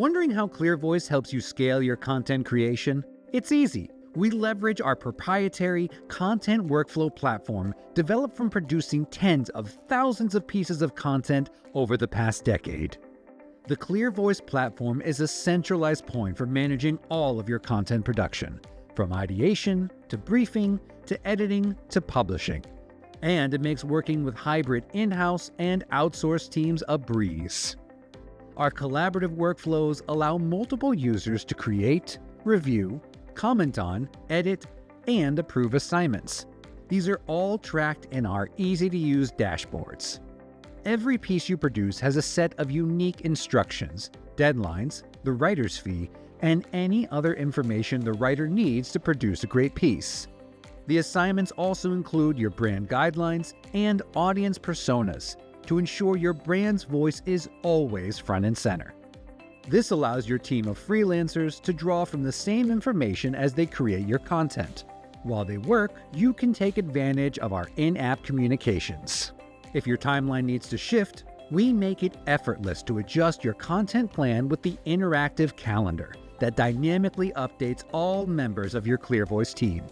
Wondering how ClearVoice helps you scale your content creation? It's easy. We leverage our proprietary content workflow platform developed from producing tens of thousands of pieces of content over the past decade. The ClearVoice Platform is a centralized point for managing all of your content production, from ideation to briefing to editing to publishing. And it makes working with hybrid in-house and outsourced teams a breeze. Our collaborative workflows allow multiple users to create, review, comment on, edit, and approve assignments. These are all tracked in our easy-to-use dashboards. Every piece you produce has a set of unique instructions, deadlines, the writer's fee, and any other information the writer needs to produce a great piece. The assignments also include your brand guidelines and audience personas to ensure your brand's voice is always front and center. This allows your team of freelancers to draw from the same information as they create your content. While they work, you can take advantage of our in-app communications. If your timeline needs to shift, we make it effortless to adjust your content plan with the interactive calendar that dynamically updates all members of your ClearVoice team.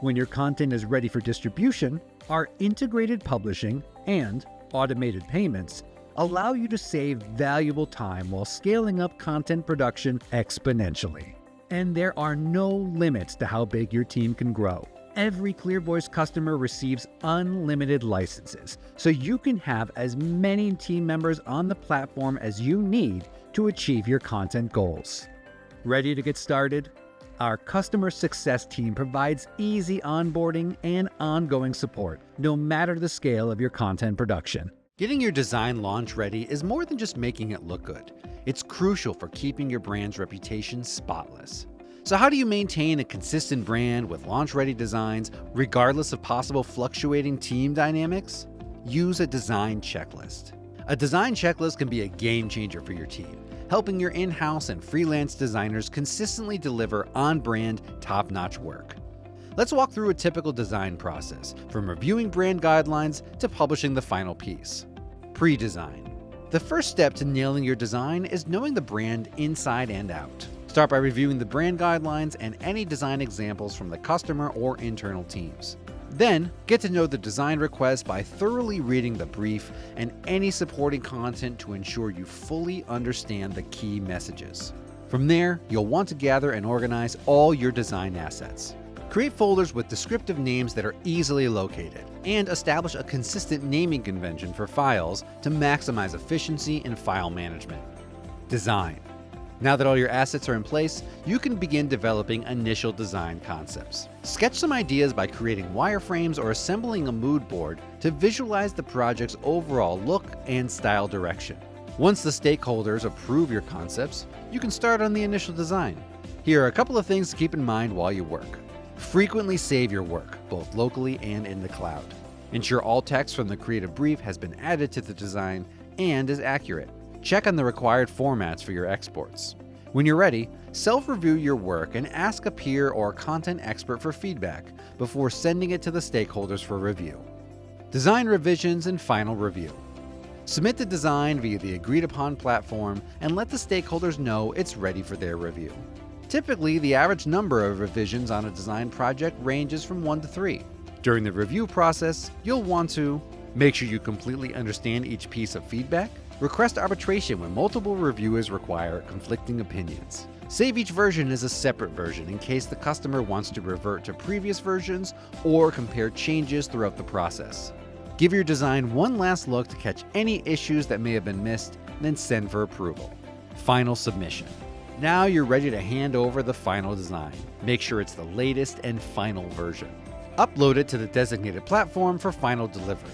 When your content is ready for distribution, our integrated publishing and automated payments allow you to save valuable time while scaling up content production exponentially. And there are no limits to how big your team can grow. Every ClearVoice customer receives unlimited licenses, so you can have as many team members on the platform as you need to achieve your content goals. Ready to get started? Our customer success team provides easy onboarding and ongoing support, no matter the scale of your content production. Getting your design launch ready is more than just making it look good. It's crucial for keeping your brand's reputation spotless. So how do you maintain a consistent brand with launch-ready designs, regardless of possible fluctuating team dynamics? Use a design checklist. A design checklist can be a game changer for your team, helping your in-house and freelance designers consistently deliver on-brand, top-notch work. Let's walk through a typical design process, from reviewing brand guidelines to publishing the final piece. Pre-design. The first step to nailing your design is knowing the brand inside and out. Start by reviewing the brand guidelines and any design examples from the customer or internal teams. Then, get to know the design request by thoroughly reading the brief and any supporting content to ensure you fully understand the key messages. From there, you'll want to gather and organize all your design assets. Create folders with descriptive names that are easily located, and establish a consistent naming convention for files to maximize efficiency in file management. Design. Now that all your assets are in place, you can begin developing initial design concepts. Sketch some ideas by creating wireframes or assembling a mood board to visualize the project's overall look and style direction. Once the stakeholders approve your concepts, you can start on the initial design. Here are a couple of things to keep in mind while you work. Frequently save your work, both locally and in the cloud. Ensure all text from the creative brief has been added to the design and is accurate. Check on the required formats for your exports. When you're ready, self-review your work and ask a peer or content expert for feedback before sending it to the stakeholders for review. Design revisions and final review. Submit the design via the agreed-upon platform and let the stakeholders know it's ready for their review. Typically, the average number of revisions on a design project ranges from 1 to 3. During the review process, you'll want to make sure you completely understand each piece of feedback. Request arbitration when multiple reviewers require conflicting opinions. Save each version as a separate version in case the customer wants to revert to previous versions or compare changes throughout the process. Give your design one last look to catch any issues that may have been missed, then send for approval. Final submission. Now you're ready to hand over the final design. Make sure it's the latest and final version. Upload it to the designated platform for final delivery.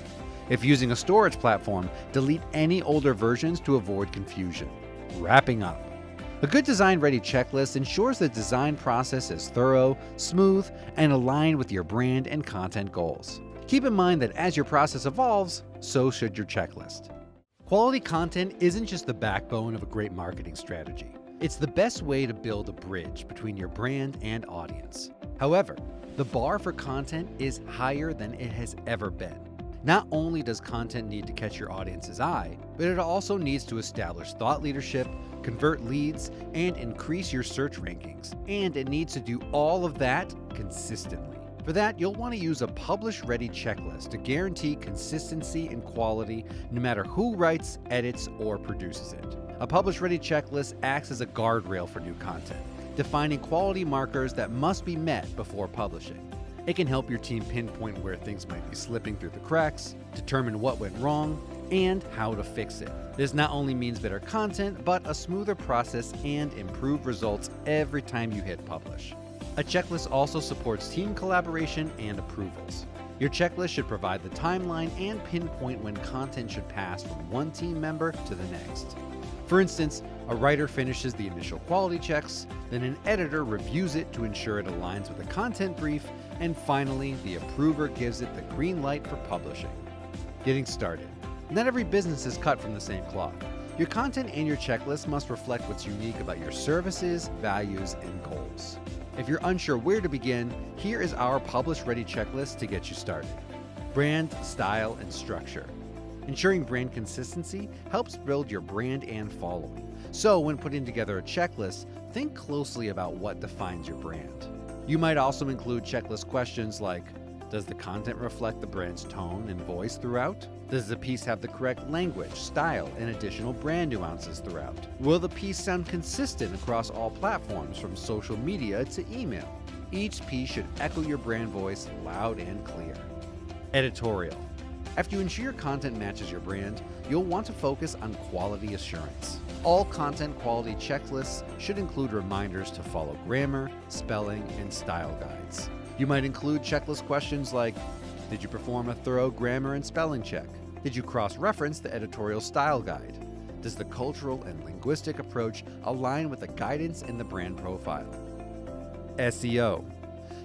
If using a storage platform, delete any older versions to avoid confusion. Wrapping up. A good design-ready checklist ensures the design process is thorough, smooth, and aligned with your brand and content goals. Keep in mind that as your process evolves, so should your checklist. Quality content isn't just the backbone of a great marketing strategy. It's the best way to build a bridge between your brand and audience. However, the bar for content is higher than it has ever been. Not only does content need to catch your audience's eye, but it also needs to establish thought leadership, convert leads, and increase your search rankings. And it needs to do all of that consistently. For that, you'll want to use a publish-ready checklist to guarantee consistency and quality no matter who writes, edits, or produces it. A publish-ready checklist acts as a guardrail for new content, defining quality markers that must be met before publishing. It can help your team pinpoint where things might be slipping through the cracks, determine what went wrong, and how to fix it. This not only means better content, but a smoother process and improved results every time you hit publish. A checklist also supports team collaboration and approvals. Your checklist should provide the timeline and pinpoint when content should pass from one team member to the next. For instance, a writer finishes the initial quality checks, then an editor reviews it to ensure it aligns with the content brief, and finally, the approver gives it the green light for publishing. Getting started. Not every business is cut from the same cloth. Your content and your checklist must reflect what's unique about your services, values, and goals. If you're unsure where to begin, here is our publish-ready checklist to get you started. Brand, style, and structure. Ensuring brand consistency helps build your brand and following. So when putting together a checklist, think closely about what defines your brand. You might also include checklist questions like, does the content reflect the brand's tone and voice throughout? Does the piece have the correct language, style, and additional brand nuances throughout? Will the piece sound consistent across all platforms from social media to email? Each piece should echo your brand voice loud and clear. Editorial. After you ensure your content matches your brand, you'll want to focus on quality assurance. All content quality checklists should include reminders to follow grammar, spelling, and style guides. You might include checklist questions like, did you perform a thorough grammar and spelling check? Did you cross-reference the editorial style guide? Does the cultural and linguistic approach align with the guidance in the brand profile? SEO.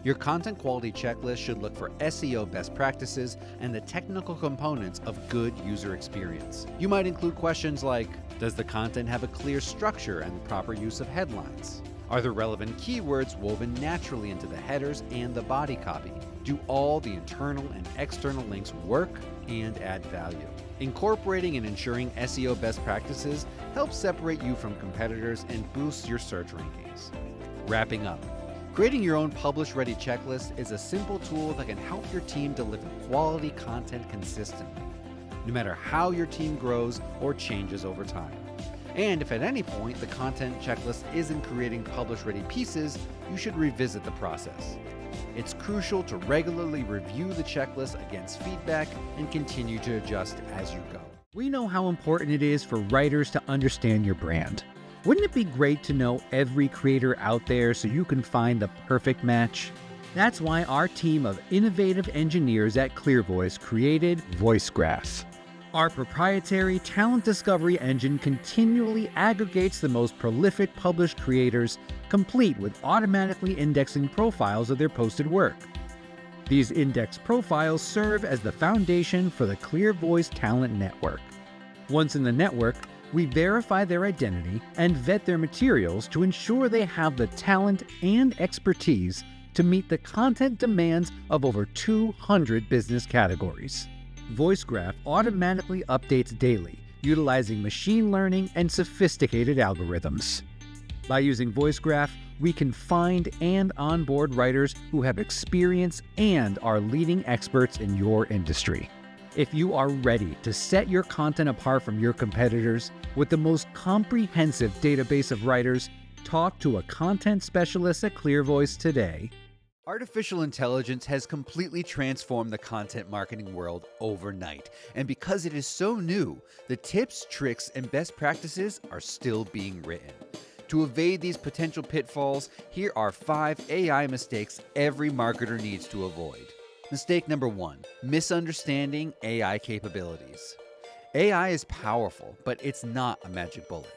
Your content quality checklist should look for SEO best practices and the technical components of good user experience. You might include questions like, does the content have a clear structure and the proper use of headlines? Are the relevant keywords woven naturally into the headers and the body copy? Do all the internal and external links work and add value? Incorporating and ensuring SEO best practices helps separate you from competitors and boosts your search rankings. Wrapping up. Creating your own publish-ready checklist is a simple tool that can help your team deliver quality content consistently, no matter how your team grows or changes over time. And if at any point the content checklist isn't creating publish-ready pieces, you should revisit the process. It's crucial to regularly review the checklist against feedback and continue to adjust as you go. We know how important it is for writers to understand your brand. Wouldn't it be great to know every creator out there so you can find the perfect match? That's why our team of innovative engineers at ClearVoice created VoiceGraph. Our proprietary talent discovery engine continually aggregates the most prolific published creators, complete with automatically indexing profiles of their posted work. These indexed profiles serve as the foundation for the ClearVoice Talent Network. Once in the network, we verify their identity and vet their materials to ensure they have the talent and expertise to meet the content demands of over 200 business categories. VoiceGraph automatically updates daily, utilizing machine learning and sophisticated algorithms. By using VoiceGraph, we can find and onboard writers who have experience and are leading experts in your industry. If you are ready to set your content apart from your competitors with the most comprehensive database of writers, talk to a content specialist at ClearVoice today. Artificial intelligence has completely transformed the content marketing world overnight. And because it is so new, the tips, tricks, and best practices are still being written. To evade these potential pitfalls, here are 5 AI mistakes every marketer needs to avoid. Mistake number 1, misunderstanding AI capabilities. AI is powerful, but it's not a magic bullet.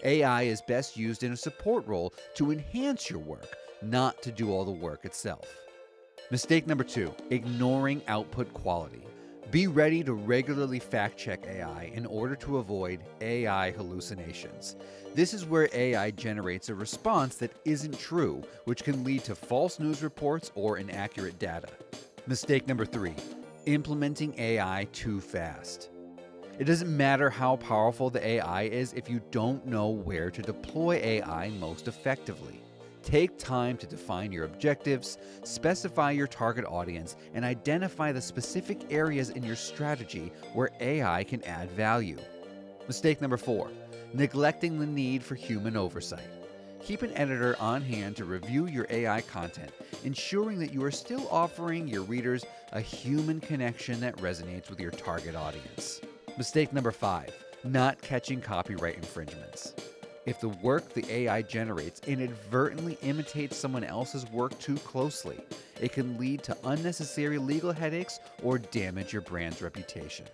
AI is best used in a support role to enhance your work, not to do all the work itself. Mistake number 2, ignoring output quality. Be ready to regularly fact-check AI in order to avoid AI hallucinations. This is where AI generates a response that isn't true, which can lead to false news reports or inaccurate data. Mistake number 3, implementing AI too fast. It doesn't matter how powerful the AI is if you don't know where to deploy AI most effectively. Take time to define your objectives, specify your target audience, and identify the specific areas in your strategy where AI can add value. Mistake number 4, neglecting the need for human oversight. Keep an editor on hand to review your AI content, ensuring that you are still offering your readers a human connection that resonates with your target audience. Mistake number 5, not catching copyright infringements. If the work the AI generates inadvertently imitates someone else's work too closely, it can lead to unnecessary legal headaches or damage your brand's reputation.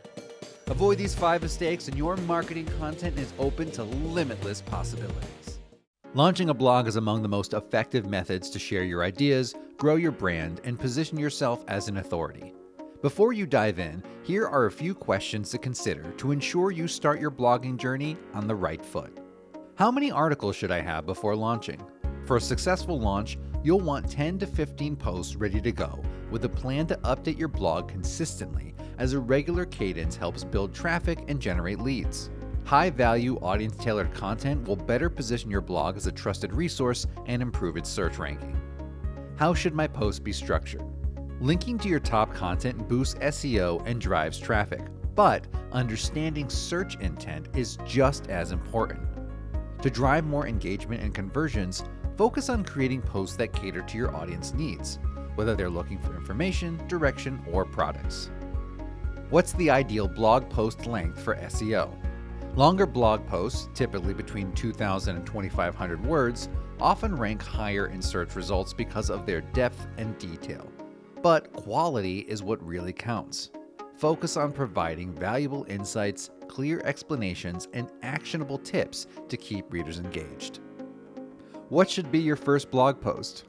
Avoid these 5 mistakes and your marketing content is open to limitless possibilities. Launching a blog is among the most effective methods to share your ideas, grow your brand, and position yourself as an authority. Before you dive in, here are a few questions to consider to ensure you start your blogging journey on the right foot. How many articles should I have before launching? For a successful launch, you'll want 10 to 15 posts ready to go, with a plan to update your blog consistently, as a regular cadence helps build traffic and generate leads. High-value, audience-tailored content will better position your blog as a trusted resource and improve its search ranking. How should my posts be structured? Linking to your top content boosts SEO and drives traffic, but understanding search intent is just as important. To drive more engagement and conversions, focus on creating posts that cater to your audience needs, whether they're looking for information, direction, or products. What's the ideal blog post length for SEO? Longer blog posts, typically between 2,000 and 2,500 words, often rank higher in search results because of their depth and detail. But quality is what really counts. Focus on providing valuable insights, clear explanations, and actionable tips to keep readers engaged. What should be your first blog post?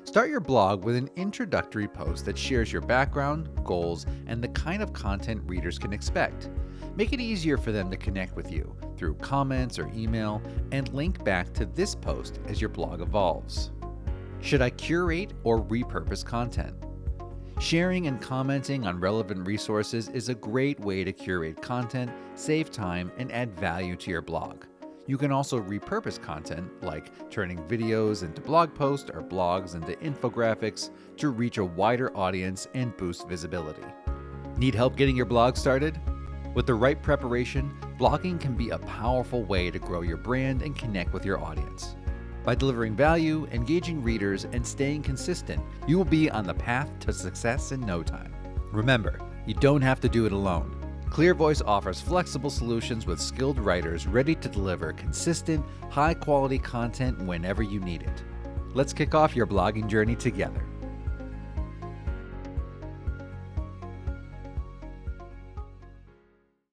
Start your blog with an introductory post that shares your background, goals, and the kind of content readers can expect. Make it easier for them to connect with you through comments or email, and link back to this post as your blog evolves. Should I curate or repurpose content? Sharing and commenting on relevant resources is a great way to curate content, save time, and add value to your blog. You can also repurpose content, like turning videos into blog posts or blogs into infographics, to reach a wider audience and boost visibility. Need help getting your blog started? With the right preparation, blogging can be a powerful way to grow your brand and connect with your audience. By delivering value, engaging readers, and staying consistent, you will be on the path to success in no time. Remember, you don't have to do it alone. ClearVoice offers flexible solutions with skilled writers ready to deliver consistent, high-quality content whenever you need it. Let's kick off your blogging journey together.